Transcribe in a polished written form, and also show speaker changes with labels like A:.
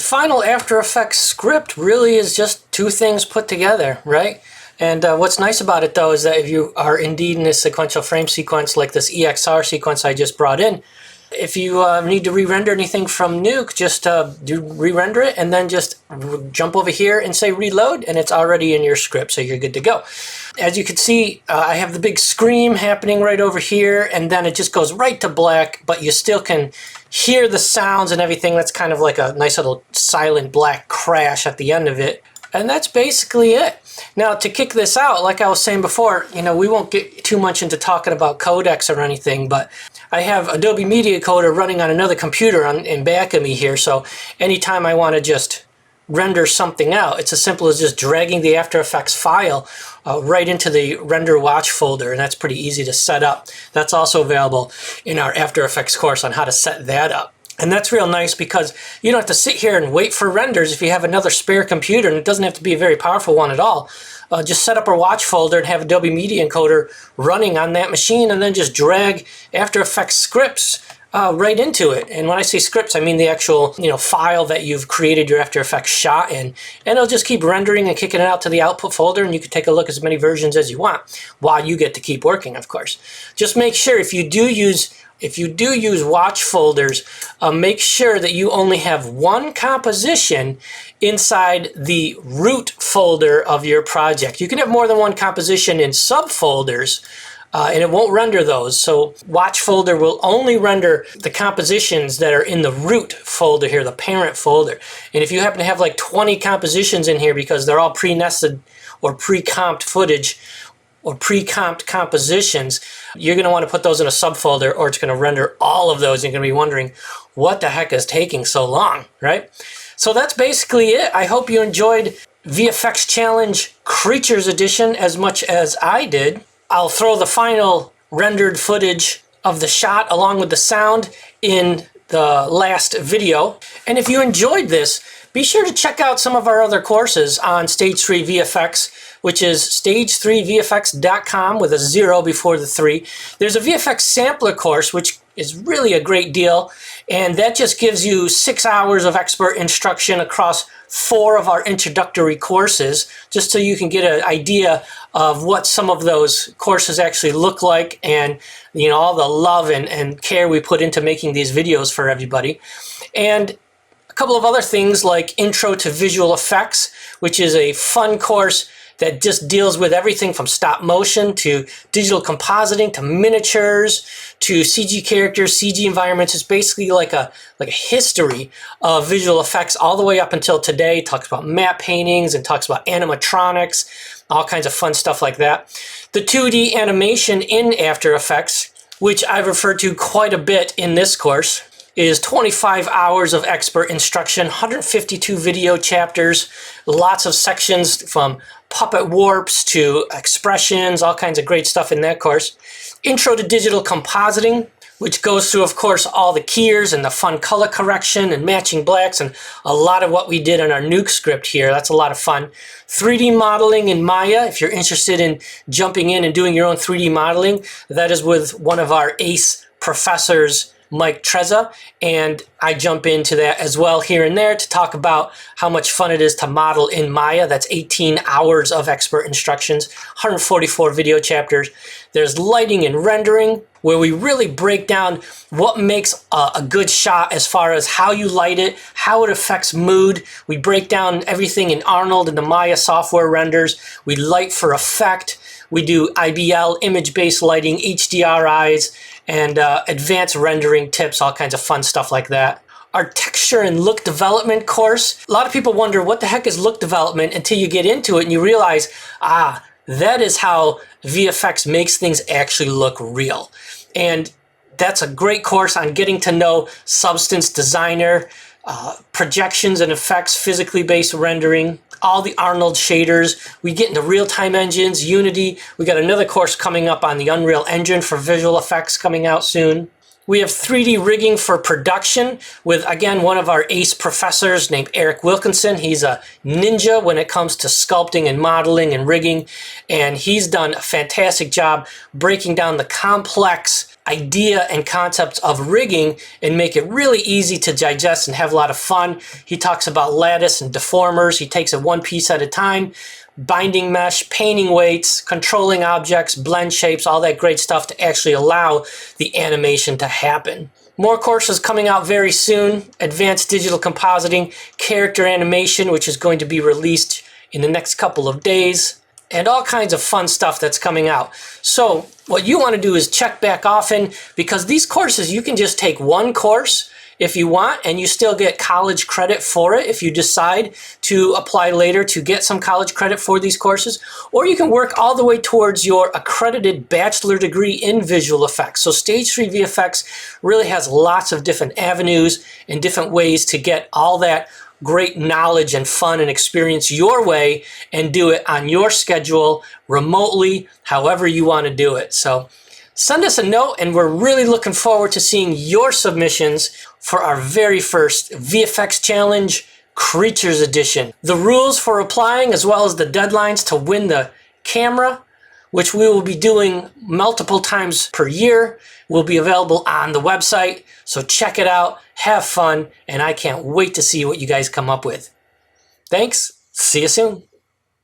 A: final After Effects script really is just two things put together, right? And what's nice about it though is that if you are indeed in a sequential frame sequence like this EXR sequence I just brought in, if you need to re-render anything from Nuke, just re-render it and then just jump over here and say reload, and it's already in your script, so you're good to go. As you can see, I have the big scream happening right over here, and then it just goes right to black, but you still can hear the sounds and everything. That's kind of like a nice little silent black crash at the end of it. And that's basically it. Now, to kick this out, like I was saying before, you know, we won't get too much into talking about codecs or anything, but I have Adobe Media Coder running on another computer in back of me here, so anytime I want to just render something out, it's as simple as just dragging the After Effects file right into the render watch folder, and that's pretty easy to set up. That's also available in our After Effects course on how to set that up. And that's real nice because you don't have to sit here and wait for renders if you have another spare computer, and it doesn't have to be a very powerful one at all. Just set up a watch folder and have Adobe Media Encoder running on that machine, and then just drag After Effects scripts right into it. And when I say scripts, I mean the actual file that you've created your After Effects shot in. And it'll just keep rendering and kicking it out to the output folder, and you can take a look at as many versions as you want while you get to keep working, of course. Just make sure if you do use watch folders, make sure that you only have one composition inside the root folder of your project. You can have more than one composition in subfolders, and it won't render those. So watch folder will only render the compositions that are in the root folder here, the parent folder. And if you happen to have like 20 compositions in here because they're all pre-nested or pre-comped footage, or pre-comped compositions, you're going to want to put those in a subfolder, or it's going to render all of those. You're going to be wondering, what the heck is taking so long, right? So that's basically it. I hope you enjoyed VFX Challenge Creatures Edition as much as I did. I'll throw the final rendered footage of the shot along with the sound in the last video. And if you enjoyed this, be sure to check out some of our other courses on Stage 3 VFX, which is stage3vfx.com with a 0 before the 3. There's a VFX Sampler course, which is really a great deal, and that just gives you 6 hours of expert instruction across 4 of our introductory courses, just so you can get an idea of what some of those courses actually look like, and all the love and care we put into making these videos for everybody. And a couple of other things like Intro to Visual Effects, which is a fun course that just deals with everything from stop motion to digital compositing to miniatures to CG characters, CG environments. It's basically like a history of visual effects all the way up until today. It talks about matte paintings and talks about animatronics, all kinds of fun stuff like that. The 2D animation in After Effects, which I've referred to quite a bit in this course, is 25 hours of expert instruction, 152 video chapters, lots of sections from puppet warps to expressions, all kinds of great stuff in that course. Intro to Digital Compositing, which goes through, of course, all the keyers and the fun color correction and matching blacks and a lot of what we did in our Nuke script here. That's a lot of fun. 3D modeling in Maya, if you're interested in jumping in and doing your own 3D modeling, that is with one of our ACE professors, Mike Trezza, and I jump into that as well here and there to talk about how much fun it is to model in Maya. That's 18 hours of expert instructions, 144 video chapters. There's lighting and rendering, where we really break down what makes a good shot as far as how you light it, how it affects mood. We break down everything in Arnold and the Maya software renders. We light for effect. We do IBL, image-based lighting, HDRIs, and advanced rendering tips, all kinds of fun stuff like that. Our texture and look development course. A lot of people wonder, what the heck is look development, until you get into it and you realize, that is how VFX makes things actually look real. And that's a great course on getting to know Substance Designer, projections and effects, physically based rendering, all the Arnold shaders. We get into real-time engines, Unity. We got another course coming up on the Unreal Engine for visual effects coming out soon. We have 3D rigging for production with, again, one of our ACE professors named Eric Wilkinson. He's a ninja when it comes to sculpting and modeling and rigging, and he's done a fantastic job breaking down the complex idea and concepts of rigging and make it really easy to digest and have a lot of fun. He talks about lattice and deformers. He takes it one piece at a time, binding mesh, painting weights, controlling objects, blend shapes, all that great stuff to actually allow the animation to happen. More courses coming out very soon. Advanced digital compositing, character animation, which is going to be released in the next couple of days, and all kinds of fun stuff that's coming out. So what you want to do is check back often, because these courses, you can just take one course if you want, and you still get college credit for it if you decide to apply later to get some college credit for these courses. Or you can work all the way towards your accredited bachelor degree in visual effects. So Stage 3 VFX really has lots of different avenues and different ways to get all that great knowledge and fun and experience your way and do it on your schedule, remotely, however you want to do it. So send us a note, and we're really looking forward to seeing your submissions for our very first VFX Challenge Creatures Edition. The rules for applying, as well as the deadlines to win the camera, which we will be doing multiple times per year, will be available on the website. So check it out, have fun, and I can't wait to see what you guys come up with. Thanks, see you soon.